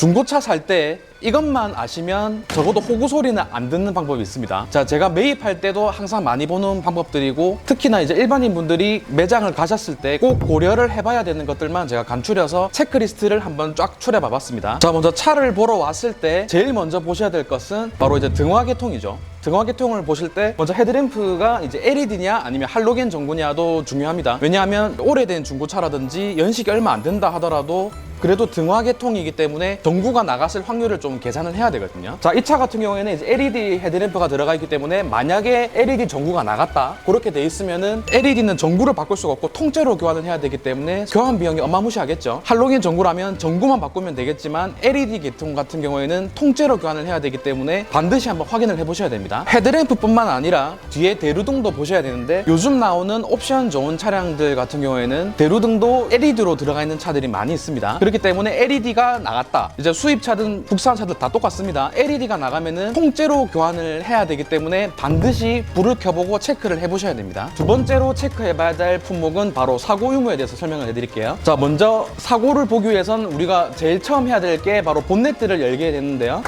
중고차 살 때 이것만 아시면 적어도 호구 소리는 안 듣는 방법이 있습니다. 자, 제가 매입할 때도 항상 많이 보는 방법들이고, 특히나 이제 일반인 분들이 매장을 가셨을 때 꼭 고려를 해봐야 되는 것들만 제가 간추려서 체크리스트를 한번 쫙 추려봐 봤습니다. 자, 먼저 차를 보러 왔을 때 제일 먼저 보셔야 될 것은 바로 이제 등화계통이죠. 등화계통을 보실 때 먼저 헤드램프가 이제 LED냐 아니면 할로겐 전구냐도 중요합니다. 왜냐하면 오래된 중고차라든지 연식이 얼마 안 된다 하더라도 그래도 등화계통이기 때문에 전구가 나갔을 확률을 좀 계산을 해야 되거든요. 자, 이 차 같은 경우에는 이제 LED 헤드램프가 들어가 있기 때문에 만약에 LED 전구가 나갔다 그렇게 돼 있으면은 LED는 전구를 바꿀 수가 없고 통째로 교환을 해야 되기 때문에 교환 비용이 어마무시하겠죠. 할로겐 전구라면 전구만 바꾸면 되겠지만 LED 계통 같은 경우에는 통째로 교환을 해야 되기 때문에 반드시 한번 확인을 해보셔야 됩니다. 헤드램프뿐만 아니라 뒤에 대루등도 보셔야 되는데, 요즘 나오는 옵션 좋은 차량들 같은 경우에는 대루등도 LED로 들어가 있는 차들이 많이 있습니다. 그렇기 때문에 LED가 나갔다, 이제 수입차든 국산차든 다 똑같습니다. LED가 나가면은 통째로 교환을 해야 되기 때문에 반드시 불을 켜보고 체크를 해보셔야 됩니다. 두 번째로 체크해봐야 될 품목은 바로 사고 유무에 대해서 설명을 해드릴게요. 자, 먼저 사고를 보기 위해선 우리가 제일 처음 해야 될 게 바로 본네트를 열게 되는데요.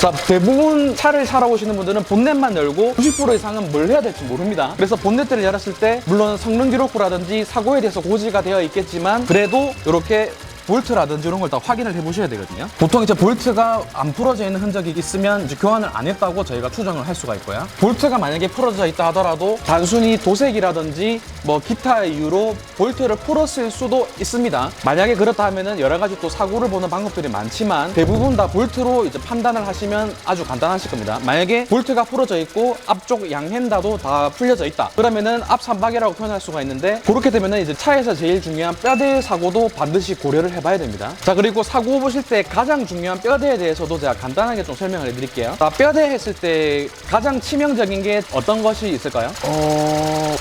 자, 대부분 차를 사러 오시는 분들은 본넷만 열고 90% 이상은 뭘 해야 될지 모릅니다. 그래서 본네트를 열었을 때 물론 성능 기록부라든지 사고에 대해서 고지가 되어 있겠지만 그래도 이렇게 볼트라든지 이런 걸 다 확인을 해보셔야 되거든요. 보통 이제 볼트가 안 풀어져 있는 흔적이 있으면 이제 교환을 안 했다고 저희가 추정을 할 수가 있고요. 볼트가 만약에 풀어져 있다 하더라도 단순히 도색이라든지 뭐 기타 이유로 볼트를 풀었을 수도 있습니다. 만약에 그렇다 하면은 여러 가지 또 사고를 보는 방법들이 많지만 대부분 다 볼트로 이제 판단을 하시면 아주 간단하실 겁니다. 만약에 볼트가 풀어져 있고 앞쪽 양핸다도 다 풀려져 있다 그러면은 앞 삼박이라고 표현할 수가 있는데, 그렇게 되면은 이제 차에서 제일 중요한 뼈대 사고도 반드시 고려를 해봐야 됩니다. 자, 그리고 사고 보실 때 가장 중요한 뼈대에 대해서도 제가 간단하게 좀 설명을 해드릴게요. 자, 뼈대 했을 때 가장 치명적인 게 어떤 것이 있을까요?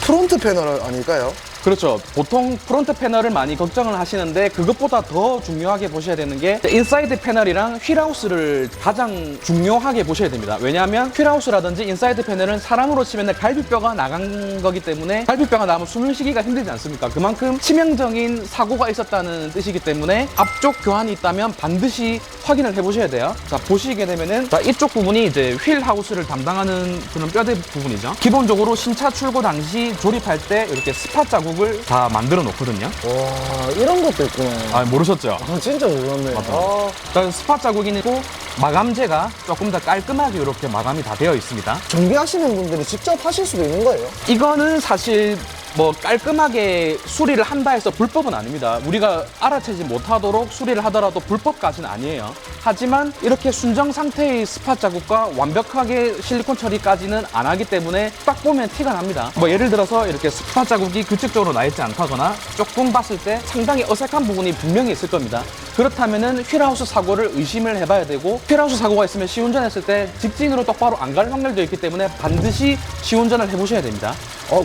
프론트 패널 아닐까요? 그렇죠. 보통 프론트 패널을 많이 걱정을 하시는데 그것보다 더 중요하게 보셔야 되는 게 인사이드 패널이랑 휠하우스를 가장 중요하게 보셔야 됩니다. 왜냐하면 휠하우스라든지 인사이드 패널은 사람으로 치면 갈비뼈가 나간 거기 때문에 갈비뼈가 나면 숨을 쉬기가 힘들지 않습니까? 그만큼 치명적인 사고가 있었다는 뜻이기 때문에 앞쪽 교환이 있다면 반드시 확인을 해보셔야 돼요. 자, 보시게 되면은 자, 이쪽 부분이 이제 휠하우스를 담당하는 그런 뼈대 부분이죠. 기본적으로 신차 출고 당시 조립할 때 이렇게 스팟 자국을 다 만들어 놓거든요. 와, 이런 것도 있구나. 아, 모르셨죠? 아, 진짜 몰랐네. 맞아요. 일단 스팟 자국이 있고 마감재가 조금 더 깔끔하게 이렇게 마감이 다 되어 있습니다. 정비하시는 분들이 직접 하실 수도 있는 거예요? 이거는 사실 뭐 깔끔하게 수리를 한다 해서 불법은 아닙니다. 우리가 알아채지 못하도록 수리를 하더라도 불법까지는 아니에요. 하지만 이렇게 순정 상태의 스팟 자국과 완벽하게 실리콘 처리까지는 안 하기 때문에 딱 보면 티가 납니다. 뭐 예를 들어서 이렇게 스팟 자국이 규칙적으로 나 있지 않다거나 조금 봤을 때 상당히 어색한 부분이 분명히 있을 겁니다. 그렇다면은 휠하우스 사고를 의심을 해봐야 되고, 휠하우스 사고가 있으면 시운전했을 때 직진으로 똑바로 안 갈 확률도 있기 때문에 반드시 시운전을 해보셔야 됩니다.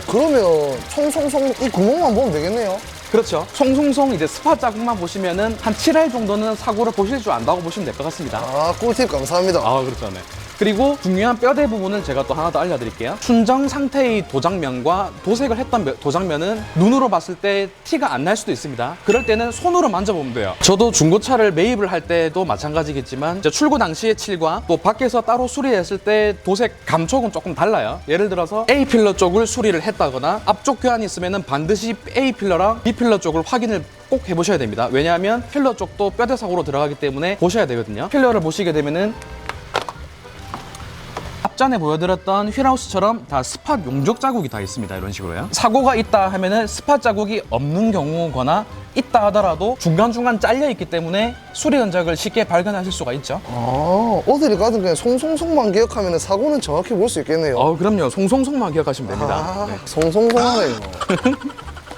그러면 송송송 이 구멍만 보면 되겠네요. 그렇죠. 송송송 이제 스팟 자국만 보시면은 한 7할 정도는 사고를 보실 줄 안다고 보시면 될 것 같습니다. 아, 꿀팁 감사합니다. 아, 그렇죠. 네. 그리고 중요한 뼈대 부분은 제가 또 하나 더 알려드릴게요. 순정 상태의 도장면과 도색을 했던 도장면은 눈으로 봤을 때 티가 안 날 수도 있습니다. 그럴 때는 손으로 만져보면 돼요. 저도 중고차를 매입을 할 때도 마찬가지겠지만 이제 출고 당시의 칠과 또 밖에서 따로 수리했을 때 도색 감촉은 조금 달라요. 예를 들어서 A 필러 쪽을 수리를 했다거나 앞쪽 교환이 있으면은 반드시 A 필러랑 B 필러 쪽을 확인을 꼭 해보셔야 됩니다. 왜냐하면 필러 쪽도 뼈대 사고로 들어가기 때문에 보셔야 되거든요. 필러를 보시게 되면은 앞전에 보여드렸던 휠하우스처럼 다 스팟 용적 자국이 다 있습니다. 이런 식으로요. 사고가 있다 하면은 스팟 자국이 없는 경우거나 있다 하더라도 중간중간 잘려 있기 때문에 수리 흔적을 쉽게 발견하실 수가 있죠. 어디를 가든 그냥 송송송만 기억하면 사고는 정확히 볼 수 있겠네요. 그럼요. 송송송만 기억하시면 됩니다. 네. 송송송하네요.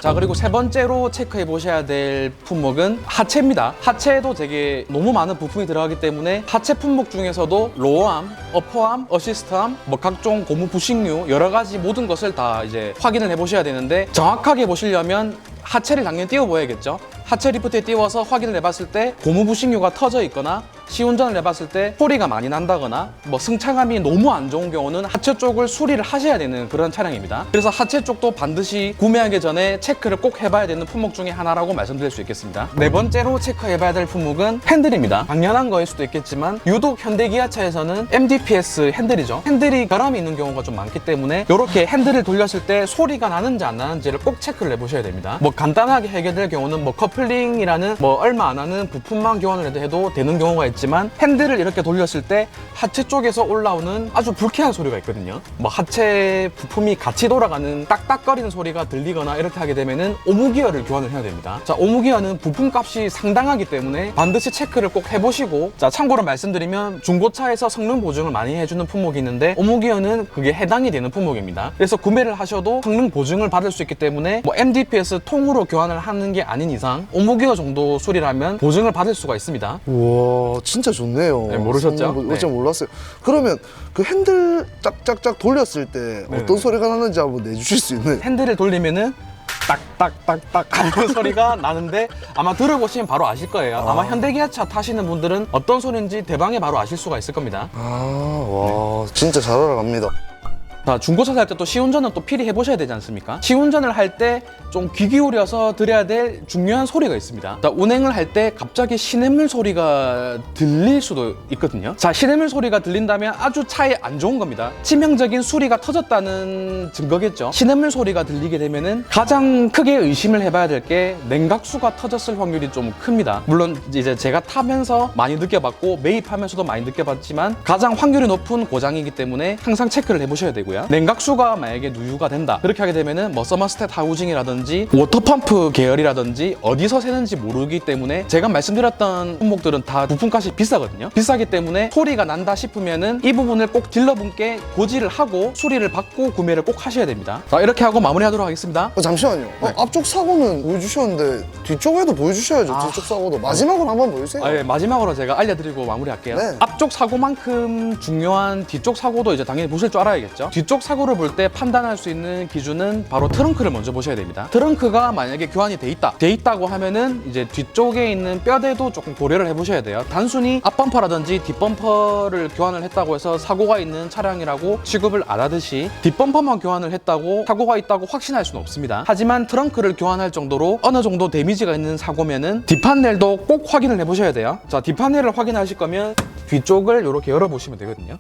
자, 그리고 세 번째로 체크해 보셔야 될 품목은 하체입니다. 하체에도 되게 너무 많은 부품이 들어가기 때문에 하체 품목 중에서도 로어암, 어퍼암, 어시스트암, 뭐 각종 고무 부식류 여러 가지 모든 것을 다 이제 확인을 해 보셔야 되는데, 정확하게 보시려면 하체를 당연히 띄워 보야겠죠. 하체 리프트에 띄워서 확인을 해봤을 때 고무 부식류가 터져 있거나 시운전을 해봤을 때 소리가 많이 난다거나 뭐 승차감이 너무 안 좋은 경우는 하체 쪽을 수리를 하셔야 되는 그런 차량입니다. 그래서 하체 쪽도 반드시 구매하기 전에 체크를 꼭 해봐야 되는 품목 중에 하나라고 말씀드릴 수 있겠습니다. 네 번째로 체크해봐야 될 품목은 핸들입니다. 당연한 거일 수도 있겠지만 유독 현대기아차에서는 MDPS 핸들이죠. 핸들이 결함이 있는 경우가 좀 많기 때문에 이렇게 핸들을 돌렸을 때 소리가 나는지 안 나는지를 꼭 체크를 해보셔야 됩니다. 뭐 간단하게 해결될 경우는 뭐 커플링이라는 뭐 얼마 안 하는 부품만 교환을 해도 되는 경우가 있지만 핸들을 이렇게 돌렸을 때 하체 쪽에서 올라오는 아주 불쾌한 소리가 있거든요. 뭐 하체 부품이 같이 돌아가는 딱딱거리는 소리가 들리거나 이렇게 하게 되면은 오무기어를 교환을 해야 됩니다. 자, 오무기어는 부품값이 상당하기 때문에 반드시 체크를 꼭 해보시고, 자, 참고로 말씀드리면 중고차에서 성능 보증을 많이 해주는 품목이 있는데 오무기어는 그게 해당이 되는 품목입니다. 그래서 구매를 하셔도 성능 보증을 받을 수 있기 때문에 뭐 MDPS 통으로 교환을 하는 게 아닌 이상 오무기어 정도 수리라면 보증을 받을 수가 있습니다. 우와, 진짜 좋네요. 네, 모르셨죠? 어제 몰랐어요. 그러면 그 핸들 짝짝짝 돌렸을 때 네. 어떤 소리가 나는지 한번 내주실 수 있는? 핸들을 돌리면은 딱딱딱딱 하는 소리가 나는데 아마 들어보시면 바로 아실 거예요. 아마 현대기아차 타시는 분들은 어떤 소리인지 대방에 바로 아실 수가 있을 겁니다. 와, 진짜 잘 알아갑니다. 자, 중고차 살 때 또 시운전은 또 필히 해보셔야 되지 않습니까? 시운전을 할 때 좀 귀 기울여서 들어야 될 중요한 소리가 있습니다. 자, 운행을 할 때 갑자기 시냇물 소리가 들릴 수도 있거든요. 자, 시냇물 소리가 들린다면 아주 차에 안 좋은 겁니다. 치명적인 수리가 터졌다는 증거겠죠. 시냇물 소리가 들리게 되면은 가장 크게 의심을 해봐야 될 게 냉각수가 터졌을 확률이 좀 큽니다. 물론 이제 제가 타면서 많이 느껴봤고 매입하면서도 많이 느껴봤지만 가장 확률이 높은 고장이기 때문에 항상 체크를 해보셔야 되고요. 냉각수가 만약에 누유가 된다, 그렇게 하게 되면은 뭐 서머스탯 하우징이라든지 워터펌프 계열이라든지 어디서 새는지 모르기 때문에 제가 말씀드렸던 품목들은 다 부품값이 비싸거든요. 비싸기 때문에 소리가 난다 싶으면은 이 부분을 꼭 딜러분께 고지를 하고 수리를 받고 구매를 꼭 하셔야 됩니다. 자, 이렇게 하고 마무리하도록 하겠습니다. 잠시만요. 네. 앞쪽 사고는 보여주셨는데 뒤쪽에도 보여주셔야죠. 뒤쪽 사고도 마지막으로 한번 보여주세요. 예, 마지막으로 제가 알려드리고 마무리할게요. 네. 앞쪽 사고만큼 중요한 뒤쪽 사고도 이제 당연히 보실 줄 알아야겠죠. 뒤쪽 사고를 볼 때 판단할 수 있는 기준은 바로 트렁크를 먼저 보셔야 됩니다. 트렁크가 만약에 교환이 돼 있다고 하면은 이제 뒤쪽에 있는 뼈대도 조금 고려를 해보셔야 돼요. 단순히 앞범퍼라든지 뒷범퍼를 교환을 했다고 해서 사고가 있는 차량이라고 취급을 안 하듯이 뒷범퍼만 교환을 했다고 사고가 있다고 확신할 수는 없습니다. 하지만 트렁크를 교환할 정도로 어느 정도 데미지가 있는 사고면은 뒷판넬도 꼭 확인을 해보셔야 돼요. 자, 뒷판넬을 확인하실 거면 뒤쪽을 이렇게 열어보시면 되거든요.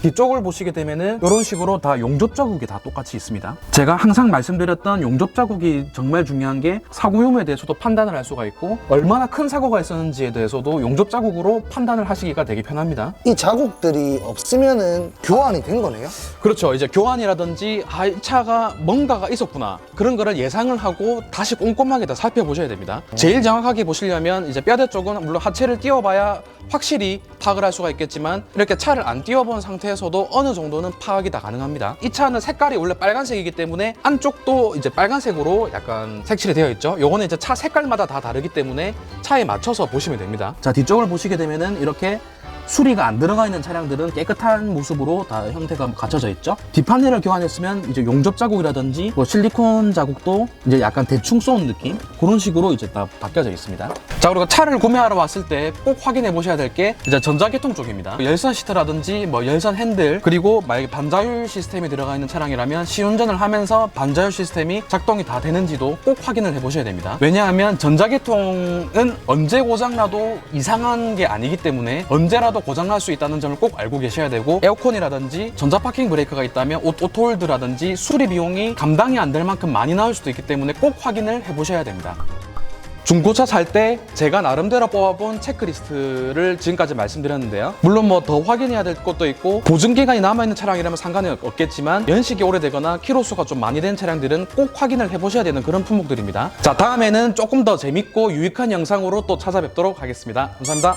뒤쪽을 보시게 되면은 이런 식으로 다 용접 자국이 다 똑같이 있습니다. 제가 항상 말씀드렸던 용접 자국이 정말 중요한 게 사고 유무에 대해서도 판단을 할 수가 있고 얼마나 큰 사고가 있었는지에 대해서도 용접 자국으로 판단을 하시기가 되게 편합니다. 이 자국들이 없으면은 교환이 된 거네요? 그렇죠. 이제 교환이라든지 이 차가 뭔가가 있었구나, 그런 거를 예상을 하고 다시 꼼꼼하게 다 살펴보셔야 됩니다. 제일 정확하게 보시려면 이제 뼈대 쪽은 물론 하체를 띄워봐야 확실히 파악을 할 수가 있겠지만 이렇게 차를 안 띄워본 상태에서도 어느 정도는 파악이 다 가능합니다. 이 차는 색깔이 원래 빨간색이기 때문에 안쪽도 이제 빨간색으로 약간 색칠이 되어 있죠. 요거는 이제 차 색깔마다 다 다르기 때문에 차에 맞춰서 보시면 됩니다. 자, 뒤쪽을 보시게 되면은 이렇게 수리가 안 들어가 있는 차량들은 깨끗한 모습으로 다 형태가 갖춰져 있죠. 뒷판넬을 교환했으면 이제 용접 자국이라든지 뭐 실리콘 자국도 이제 약간 대충 쏘은 느낌, 그런 식으로 이제 다 바뀌어져 있습니다. 자, 그리고 차를 구매하러 왔을 때 꼭 확인해 보셔야 될 게 이제 전자계통 쪽입니다. 열선 시트라든지 뭐 열선 핸들, 그리고 만약에 반자율 시스템이 들어가 있는 차량이라면 시운전을 하면서 반자율 시스템이 작동이 다 되는지도 꼭 확인을 해 보셔야 됩니다. 왜냐하면 전자계통은 언제 고장나도 이상한 게 아니기 때문에 언제라도 고장날 수 있다는 점을 꼭 알고 계셔야 되고, 에어컨이라든지 전자파킹 브레이크가 있다면 오토홀드라든지 수리 비용이 감당이 안 될 만큼 많이 나올 수도 있기 때문에 꼭 확인을 해 보셔야 됩니다. 중고차 살 때 제가 나름대로 뽑아본 체크리스트를 지금까지 말씀드렸는데요. 물론 뭐 더 확인해야 될 것도 있고 보증기간이 남아있는 차량이라면 상관이 없겠지만 연식이 오래되거나 키로수가 좀 많이 된 차량들은 꼭 확인을 해보셔야 되는 그런 품목들입니다. 자, 다음에는 조금 더 재밌고 유익한 영상으로 또 찾아뵙도록 하겠습니다. 감사합니다.